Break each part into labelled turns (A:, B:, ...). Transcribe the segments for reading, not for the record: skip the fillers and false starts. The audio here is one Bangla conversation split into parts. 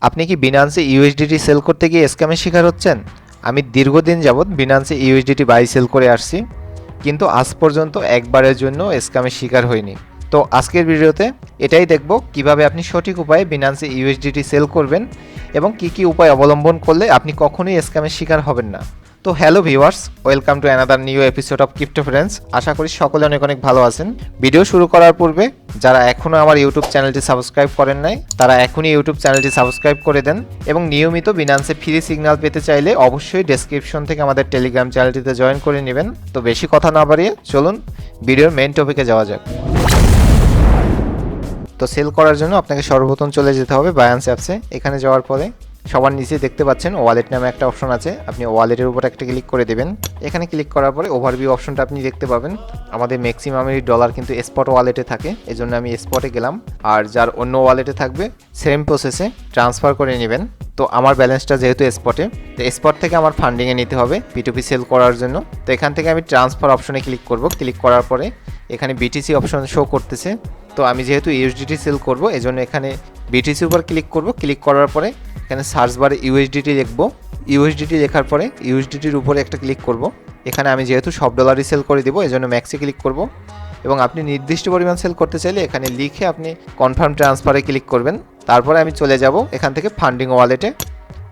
A: আপনি কি বিনান্সে ইউএসডিটি সেল করতে গিয়ে স্ক্যামের শিকার হচ্ছেন? আমি দীর্ঘদিন যাবৎ বিনান্সে ইউএসডিটি বাই সেল করে আসছি, কিন্তু আজ পর্যন্ত একবারের জন্য স্ক্যামের শিকার হয়নি। তো আজকের ভিডিওতে এটাই দেখব কিভাবে আপনি সঠিক উপায়ে বিনান্সে ইউএসডিটি সেল করবেন এবং কি উপায় অবলম্বন করলে আপনি কখনোই স্ক্যামের শিকার হবেন না। তো hello viewers, welcome to another new episode of CryptoFriends. আশা করি সকলে অনেক ভালো আছেন। ভিডিও শুরু করার পূর্বে যারা এখনও আমার ইউটিউব চ্যানেলটি সাবস্ক্রাইব করেন নাই, তারা এখনই ইউটিউব চ্যানেলটি সাবস্ক্রাইব করে দেন এবং নিয়মিত বিনান্সে ফ্রি সিগন্যাল পেতে চাইলে অবশ্যই ডেসক্রিপশন থেকে আমাদের টেলিগ্রাম চ্যানেলটিতে জয়েন করে নেবেন। তো বেশি কথা না বাড়িয়ে চলুন ভিডিওর মেইন টপিকে যাওয়া যাক। তো সেল করার জন্য আপনাকে সর্বপ্রথম চলে যেতে হবে বায়ান্স অ্যাপসে। এখানে যাওয়ার পরে সবার নিচে দেখতে পাচ্ছেন ওয়ালেট নামে একটা অপশন আছে, আপনি ওয়ালেটের উপর একটা ক্লিক করে দেবেন। এখানে ক্লিক করার পরে ওভারভিউ অপশনটা আপনি দেখতে পাবেন। আমাদের ম্যাক্সিমামের ডলার কিন্তু স্পট ওয়ালেটে থাকে, এজন্য আমি স্পটে গেলাম। আর যার অন্য ওয়ালেটে থাকবে সেম প্রসেসে ট্রান্সফার করে নেবেন। তো আমার ব্যালেন্সটা যেহেতু স্পটে, তো স্পট থেকে আমার ফান্ডিংয়ে নিতে হবে P2P সেল করার জন্য। তো এখান থেকে আমি ট্রান্সফার অপশনে ক্লিক করব। ক্লিক করার পরে এখানে বিটিসি অপশন শো করতেছে। তো আমি যেহেতু ইউএসডিটি সেল করব, এজন্য এখানে বিটিসি উপর ক্লিক করব। ক্লিক করার পরে এখানে সার্চ বারে ইউএসডিটি লিখব। ইউএসডিটি লেখার পরে ইউএসডিটির উপরে একটা ক্লিক করব। এখানে আমি যেহেতু সব ডলারই সেল করে দেবো, এজন্য ম্যাক্সে ক্লিক করব। এবং আপনি নির্দিষ্ট পরিমাণ সেল করতে চাইলে এখানে লিখে আপনি কনফার্ম ট্রান্সফারে ক্লিক করবেন। তারপরে আমি চলে যাব এখান থেকে ফান্ডিং ওয়ালেটে।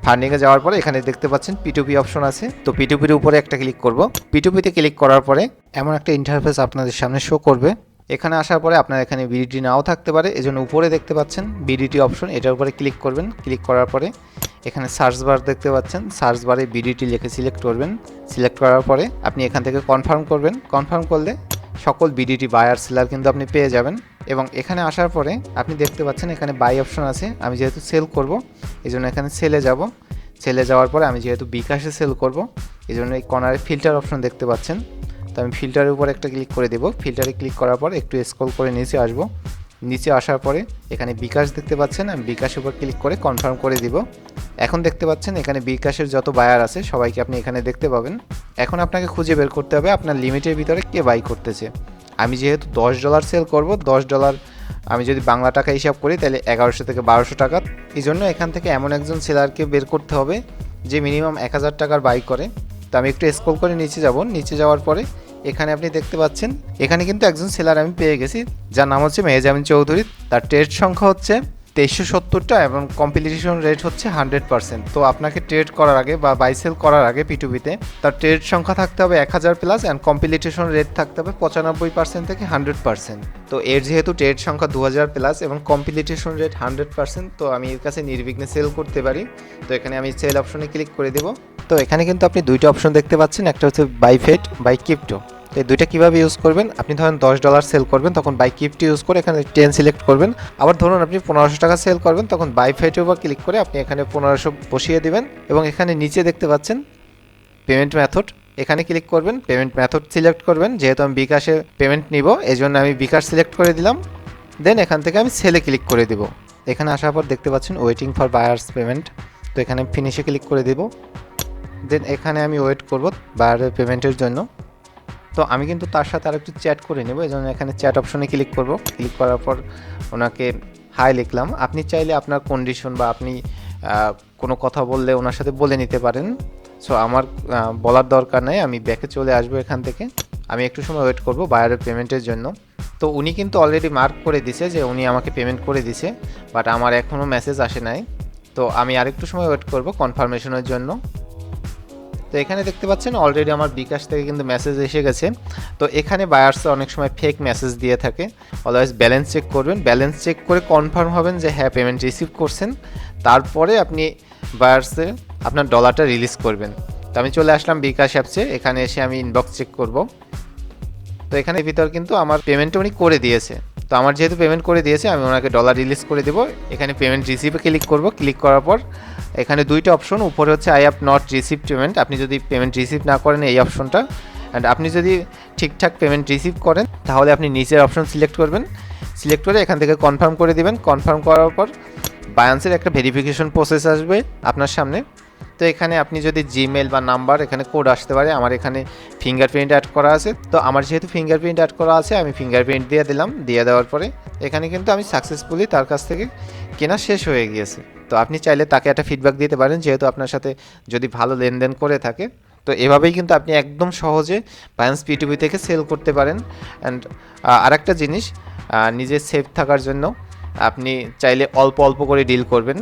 A: ফান্ডিংয়ে যাওয়ার পরে এখানে দেখতে পাচ্ছেন P2P অপশন আছে। তো P2Pর উপরে একটা ক্লিক করব। P2Pতে ক্লিক করার পরে এমন একটা ইন্টারফেস আপনাদের সামনে শো করবে। এখানে আসার পরে আপনার এখানে বিডিটি নাও থাকতে পারে, এজন্য উপরে দেখতে পাচ্ছেন বিডিটি অপশন, এটার উপরে ক্লিক করবেন। ক্লিক করার পরে এখানে সার্চ বার দেখতে পাচ্ছেন, সার্চ বারে বিডিটি লিখে সিলেক্ট করবেন। সিলেক্ট করার পরে আপনি এখান থেকে কনফার্ম করবেন। কনফার্ম করলে সকল বিডিটি বায়ার সেলার কিন্তু আপনি পেয়ে যাবেন। এবং এখানে আসার পরে আপনি দেখতে পাচ্ছেন এখানে বাই অপশন আছে। আমি যেহেতু সেল করব, এজন্য এখানে সেলে যাব। সেলে যাওয়ার পরে আমি যেহেতু বিকাশে সেল করব, এজন্য এই কর্নারে ফিল্টার অপশন দেখতে পাচ্ছেন। তো আমি ফিল্টারের উপর একটা ক্লিক করে দেবো। ফিল্টারে ক্লিক করার পর একটু স্ক্রল করে নিচে আসবো। নিচে আসার পরে এখানে বিকাশ দেখতে পাচ্ছেন, আমি বিকাশের উপর ক্লিক করে কনফার্ম করে দিব। এখন দেখতে পাচ্ছেন এখানে বিকাশের যত বায়ার আছে সবাইকে আপনি এখানে দেখতে পাবেন। এখন আপনাকে খুঁজে বের করতে হবে আপনার লিমিটের ভিতরে কে বাই করতেছে। আমি যেহেতু $10 সেল করব, $10 আমি যদি বাংলা টাকা হিসাব করি তাহলে 1100 থেকে 1200 টাকা। এই জন্য এখান থেকে এমন একজন সেলারকে বের করতে হবে যে মিনিমাম 1000 টাকার বাই করে। তো আমি একটু স্ক্রল করে নিচে যাব। নিচে যাওয়ার পরে এখানে আপনি দেখতে পাচ্ছেন এখানে কিন্তু একজন সেলার আমি পেয়ে গেছি, যার নাম হচ্ছে মেহজামিন চৌধুরী। তার ট্রেড সংখ্যা হচ্ছে 2370টা এবং কম্পিটিশন রেট হচ্ছে 100%। তো আপনাকে ট্রেড করার আগে বা বাই সেল করার আগে P2Pতে তার ট্রেড সংখ্যা থাকতে হবে 1000 প্লাস অ্যান্ড কম্পিটিশন রেট থাকতে হবে 95% থেকে 100%। তো এর যেহেতু ট্রেড সংখ্যা 2000 প্লাস এবং কম্পিটিশন রেট 100%, তো আমি এর কাছে নির্বিঘ্নে সেল করতে পারি। তো এখানে আমি সেল অপশনে ক্লিক করে দেব। তো এখানে কিন্তু আপনি দুইটা অপশন দেখতে পাচ্ছেন, একটা হচ্ছে বাই ফেট, বাই ক্রিপ্টো। তো এই দুইটা কীভাবে ইউজ করবেন, আপনি ধরেন $10 সেল করবেন, তখন বাই ক্রিপ্টো ইউজ করে এখানে 10 সিলেক্ট করবেন। আবার ধরুন আপনি 1500 টাকা সেল করবেন, তখন বাই ফেটের উপর ক্লিক করে আপনি এখানে 1500 বসিয়ে দেবেন। এবং এখানে নিচে দেখতে পাচ্ছেন পেমেন্ট মেথড, এখানে ক্লিক করবেন, পেমেন্ট মেথড সিলেক্ট করবেন। যেহেতু আমি বিকাশে পেমেন্ট নিব, এই জন্য আমি বিকাশ সিলেক্ট করে দিলাম। দেন এখান থেকে আমি সেলে ক্লিক করে দেব। এখানে আসার পর দেখতে পাচ্ছেন ওয়েটিং ফর বায়ার্স পেমেন্ট। তো এখানে ফিনিশে ক্লিক করে দেব। দেন এখানে আমি ওয়েট করব বায়ারের পেমেন্টের জন্য। তো আমি কিন্তু তার সাথে আরেকটু চ্যাট করে নেব, এই জন্য এখানে চ্যাট অপশনে ক্লিক করব। ক্লিক করার পর ওনাকে হাই লিখলাম। আপনি চাইলে আপনার কন্ডিশন বা আপনি কোনো কথা বললে ওনার সাথে বলে নিতে পারেন। সো আমার বলার দরকার নেই, আমি ব্যাকে চলে আসবো। এখান থেকে আমি একটু সময় ওয়েট করব বায়ারের পেমেন্টের জন্য। তো উনি কিন্তু অলরেডি মার্ক করে দিছে যে উনি আমাকে পেমেন্ট করে দিছে, বাট আমার এখনও মেসেজ আসে নাই। তো আমি আরেকটু সময় ওয়েট করব কনফার্মেশনের জন্য। তো এখানে দেখতে পাচ্ছেন অলরেডি আমার বিকাশ থেকে কিন্তু মেসেজ এসে গেছে। তো এখানে বায়ার্সে অনেক সময় ফেক মেসেজ দিয়ে থাকে। অলওয়েজ ব্যালেন্স চেক করবেন, ব্যালেন্স চেক করে কনফার্ম হবেন যে হ্যাঁ পেমেন্ট রিসিভ করছেন। তারপরে আপনি বায়ার্সে আপনার ডলারটা রিলিজ করবেন। তো আমি চলে আসলাম বিকাশ অ্যাপসে। এখানে এসে আমি ইনবক্স চেক করব। তো এখানে ভিতর কিন্তু আমার পেমেন্টটা উনি করে দিয়েছে। তো আমার যেহেতু পেমেন্ট করে দিয়েছে, আমি ওনাকে ডলার রিলিজ করে দেবো। এখানে পেমেন্ট রিসিভে ক্লিক করব। ক্লিক করার পর এখানে দুইটা অপশন, উপরে হচ্ছে I have not receive payment. আপনি যদি পেমেন্ট রিসিভ না করেন এই অপশনটা, অ্যান্ড আপনি যদি ঠিকঠাক পেমেন্ট রিসিভ করেন তাহলে আপনি নিচের অপশন সিলেক্ট করবেন। সিলেক্ট করে এখান থেকে কনফার্ম করে দিবেন। কনফার্ম করার পর বায়ান্সের একটা ভেরিফিকেশন প্রসেস আসবে আপনার সামনে। তো এখানে আপনি যদি জিমেল বা নাম্বার এখানে কোড আসতে পারে, আমার এখানে ফিঙ্গারপ্রিন্ট অ্যাড করা আছে। তো আমার যেহেতু ফিঙ্গারপ্রিন্ট অ্যাড করা আছে আমি ফিঙ্গারপ্রিন্ট দিয়ে দিলাম। দিয়ে দেওয়ার পরে এখানে কিন্তু আমি সাকসেসফুলি তার কাছ থেকে কেনা শেষ হয়ে গিয়েছে। তো আপনি চাইলে তাকে একটা ফিডব্যাক দিতে পারেন, যেহেতু আপনার সাথে যদি ভালো লেনদেন করে থাকে। তো এভাবেই কিন্তু আপনি একদম সহজে Binance P2P থেকে সেল করতে পারেন। অ্যান্ড আরেকটা জিনিস, নিজে সেফ থাকার জন্য আপনি চাইলে অল্প অল্প করে ডিল করবেন।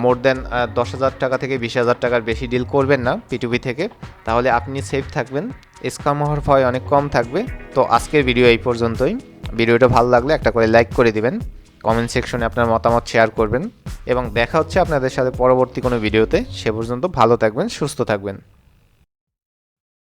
A: মোর দেন 10,000 টাকা থেকে 20,000 টাকার বেশি ডিল করবেন না P2P থেকে, তাহলে আপনি সেফ থাকবেন, স্ক্যাম হওয়ার ভয় অনেক কম থাকবে। তো আজকের ভিডিও এই পর্যন্তই। ভিডিওটা ভালো লাগলে একটা করে লাইক করে দিবেন, কমেন্ট সেকশনে আপনার মতামত শেয়ার করবেন, এবং দেখা হচ্ছে আপনাদের সাথে পরবর্তী কোনো ভিডিওতে। সে পর্যন্ত ভালো থাকবেন, সুস্থ থাকবেন।